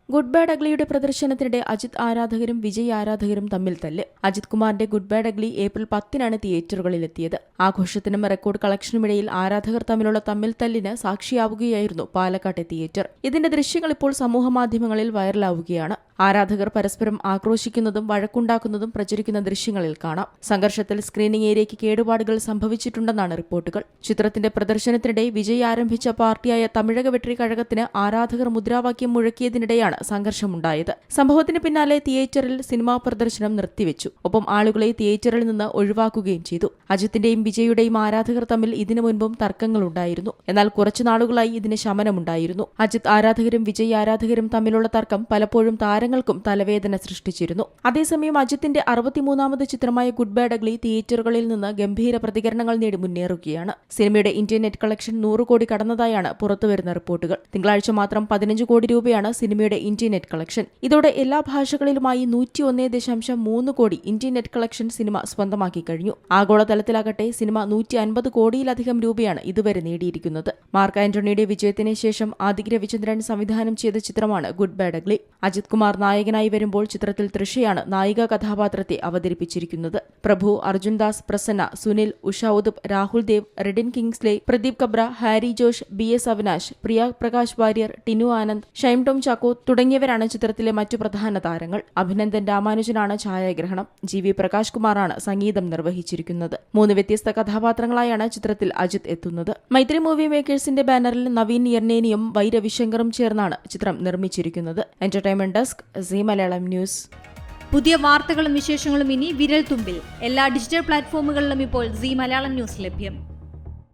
Good bad അഗ്ലിയുടെ പ്രദർശനത്തിനിടെ അജിത് ആരാധകരും വിജയ് ആരാധകരും തമ്മിൽ തല്ല്. അജിത് കുമാറിന്റെ ഗുഡ് ബാഡ് അഗ്ലി ഏപ്രിൽ 10-നാണ് തിയേറ്ററുകളിലെത്തിയത്. ആഘോഷത്തിനും റെക്കോർഡ് കളക്ഷനുമിടയിൽ ആരാധകർ തമ്മിലുള്ള തമ്മിൽ തല്ലിന് സാക്ഷിയാവുകയായിരുന്നു പാലക്കാട്ടെ തിയേറ്റർ. ഇതിന്റെ ദൃശ്യങ്ങൾ ഇപ്പോൾ സമൂഹമാധ്യമങ്ങളിൽ വൈറലാവുകയാണ്. ആരാധകർ പരസ്പരം ആക്രോശിക്കുന്നതും വഴക്കുണ്ടാക്കുന്നതും പ്രചരിക്കുന്ന ദൃശ്യങ്ങളിൽ കാണാം. സംഘർഷത്തിൽ സ്ക്രീനിംഗ് ഏരിയയ്ക്ക് കേടുപാടുകൾ സംഭവിച്ചിട്ടുണ്ടെന്നാണ് റിപ്പോർട്ടുകൾ. ചിത്രത്തിന്റെ പ്രദർശനത്തിനിടെ വിജയ് ആരംഭിച്ച പാർട്ടിയായ തമിഴക വെട്രി കഴകത്തിന് ആരാധകർ മുദ്രാവാക്യം മുഴക്കിയതിനിടെയാണ് സംഘർഷമുണ്ടായത്. സംഭവത്തിന് പിന്നാലെ തിയേറ്ററിൽ സിനിമാ പ്രദർശനം നിർത്തിവെച്ചു. ഒപ്പം ആളുകളെ തിയേറ്ററിൽ നിന്ന് ഒഴിവാക്കുകയും ചെയ്തു. അജിത്തിന്റെയും വിജയുടെയും ആരാധകർ തമ്മിൽ ഇതിനു മുൻപും തർക്കങ്ങളുണ്ടായിരുന്നു. എന്നാൽ കുറച്ചുനാളുകളായി ഇതിന് ശമനമുണ്ടായിരുന്നു. അജിത് ആരാധകരും വിജയ് ആരാധകരും തമ്മിലുള്ള തർക്കം പലപ്പോഴും താരങ്ങൾക്കും തലവേദന സൃഷ്ടിച്ചിരുന്നു. അതേസമയം അജിത്തിന്റെ 63ാമത് ചിത്രമായ ഗുഡ് ബാഡ് അഗ്ലി തിയേറ്ററുകളിൽ നിന്ന് ഗംഭീര പ്രതികരണങ്ങൾ നേടി മുന്നേറുകയാണ്. സിനിമയുടെ ഇന്ത്യൻ നെറ്റ് കളക്ഷൻ 100 കോടി കടന്നതായാണ് പുറത്തുവരുന്ന റിപ്പോർട്ടുകൾ. തിങ്കളാഴ്ച മാത്രം 15 കോടി രൂപയാണ് സിനിമയുടെ ഇന്ത്യൻ നെറ്റ് കളക്ഷൻ. ഇതോടെ എല്ലാ ഭാഷകളിലുമായി 101.3 കോടി ഇന്ത്യൻ നെറ്റ് കളക്ഷൻ സിനിമ സ്വന്തമാക്കി കഴിഞ്ഞു. ആഗോളതലത്തിലാകട്ടെ സിനിമ 150 കോടിയിലധികം രൂപയാണ് ഇതുവരെ നേടിയിരിക്കുന്നത്. മാർക്ക് ആന്റണിയുടെ വിജയത്തിന് ശേഷം ആദിക് രവിചന്ദ്രൻ സംവിധാനം ചെയ്ത ചിത്രമാണ് good bad ugly. Ajith Kumar നായകനായി വരുമ്പോൾ ചിത്രത്തിൽ തൃഷയാണ് നായിക കഥാപാത്രത്തെ അവതരിപ്പിച്ചിരിക്കുന്നത്. പ്രഭു, അർജുൻ ദാസ്, പ്രസന്ന, സുനിൽ, ഉഷ ഉദുപ്, രാഹുൽ ദേവ്, റെഡിൻ കിങ്സ്ലെ, പ്രദീപ് കബ്ര, ഹാരി ജോഷ്, BS അവിനാശ്, പ്രിയ പ്രകാശ് വാര്യർ, ടിനു ആനന്ദ്, ഷൈം ടോം ചാക്കോ തുടങ്ങിയവരാണ് ചിത്രത്തിലെ മറ്റു പ്രധാന താരങ്ങൾ. അഭിനന്ദൻ രാമാനുജനാണ് ഛായാഗ്രഹണം. GV പ്രകാശ് കുമാറാണ് സംഗീതം നിർവഹിച്ചിരിക്കുന്നത്. 3 വ്യത്യസ്ത കഥാപാത്രങ്ങളായാണ് ചിത്രത്തിൽ അജിത് എത്തുന്നത്. മൈത്രി മൂവി മേക്കേഴ്സിന്റെ ബാനറിൽ നവീൻ യർനേനിയും വൈ രവിശങ്കറും ചേർന്നാണ് ചിത്രം നിർമ്മിച്ചിരിക്കുന്നത്. Entertainment desk, Zee Malayalam news. പുതിയ വാർത്തകളും വിശേഷങ്ങളും ഇനി വിരൽ തുമ്പിൽ. എല്ലാ ഡിജിറ്റൽ പ്ലാറ്റ്ഫോമുകളിലും ഇപ്പോൾ സീ മലയാളം ന്യൂസ് ലഭ്യം.